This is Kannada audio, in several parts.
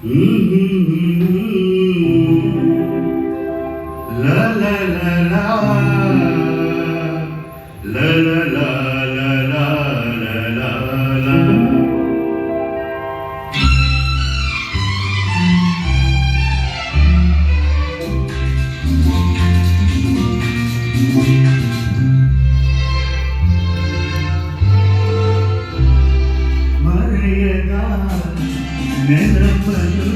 La la la la la la la la la la la. ಮರೆಯದ ನೆನಪನು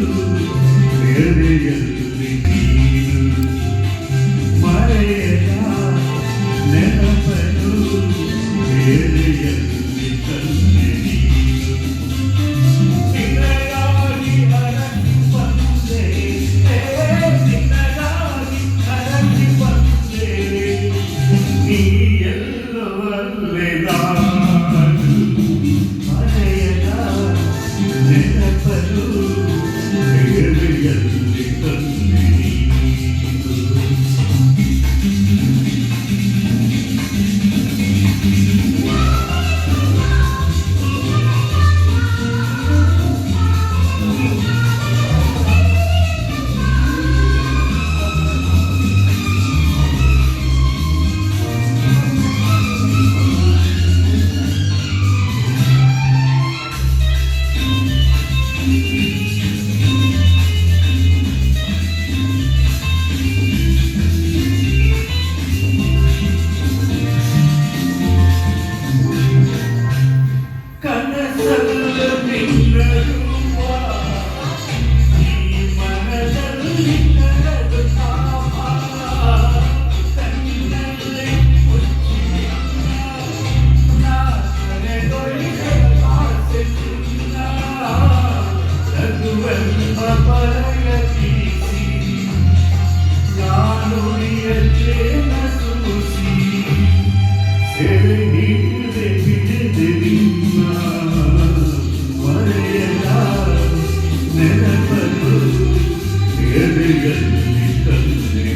ಎದೆಯಲ್ಲಿ ನೀನು, ಮರೆಯದ ನೆನಪನು ಎದೆಯಲ್ಲಿ ತಂದೆ ನೀನು. ನಿನಗಾಗಿ ಹರಸಿ ಬಂದೆ, ನಿನಗಾಗಿ ಹರಸಿ ಬಂದೆ, ನೀ ಎಲ್ಲೋ ಅಲ್ಲೇ ನಾನು. ಮರೆಯದ ನೆನಪನು ಎದೆಯಲ್ಲಿ ತಂದೆ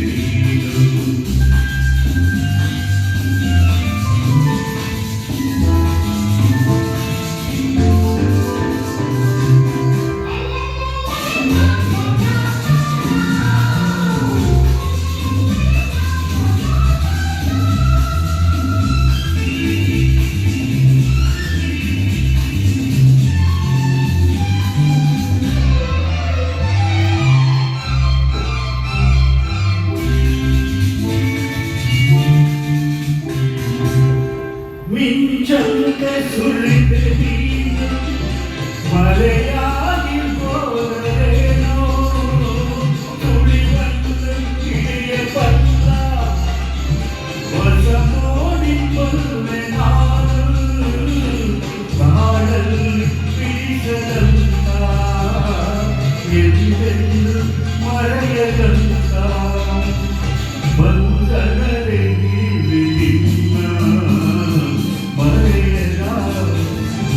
ನೀನು. ಮಿಂಚಂತೆ ಸುಳಿದ ನೀನು ಮರೆಯಾಗಿ ಹೋದರೇನೋ, ತುಳಿವನ್ನು ಹಿಡಿಯಬಲ್ಲ ಹೊಸ ನೋಡಿ ಬಲ್ಲೆ ನಾನು, ಬಾಳಲ್ಲಿ ಬೀಸದಂತ ಎಂದೆಂದು ಮರೆಯದಂತ ಬಂಧನವೇ ನಿನ್ನ. ಮರೆಯದ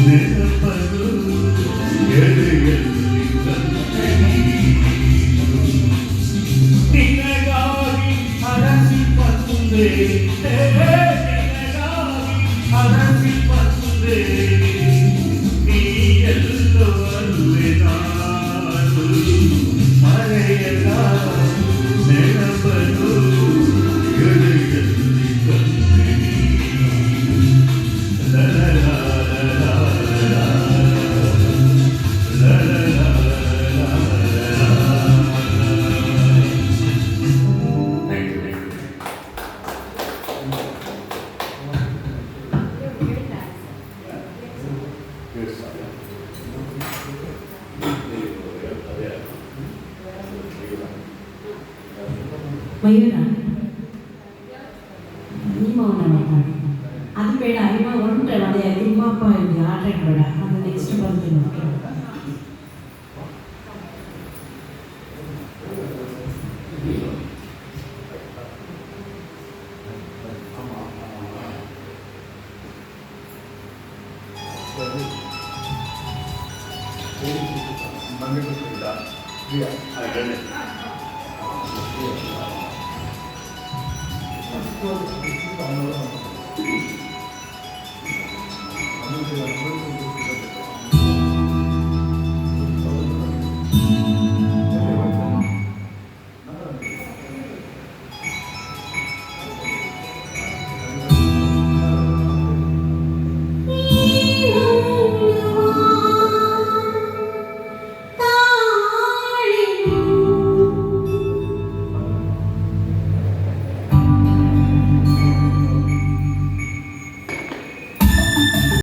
ನೆನಪನು ಎದೆಯಲ್ಲಿ ತಂದೆ ನೀನು. ನಿನಗಾಗಿ ಹರಸಿ ಬಂದೆ, ನಿನಗಾಗಿ ಹರಸಿ ಬಂದೆ, ನೀ ಎಲ್ಲೋ ಅಲ್ಲೇ ನಾನು. ಮರೆಯದ ನೆನಪನು ಎದೆಯಲ್ಲಿ ತಂದೆ ನೀನು. La la la la la la la la la la. Thank you. Mayura, ನಿಮ್ಮ ಮಾತಾಡಿ ಅದು ಬೇಡ. ಇವಾಗ ಹೊಂಟ್ರೆ ಅದೇ ನಿಮ್ಮಪ್ಪ ಇದೆ ಆಟ ಬೇಡ, ಅದು ನೆಕ್ಸ್ಟ್ ಬರ್ತೀನಿ. Thank you.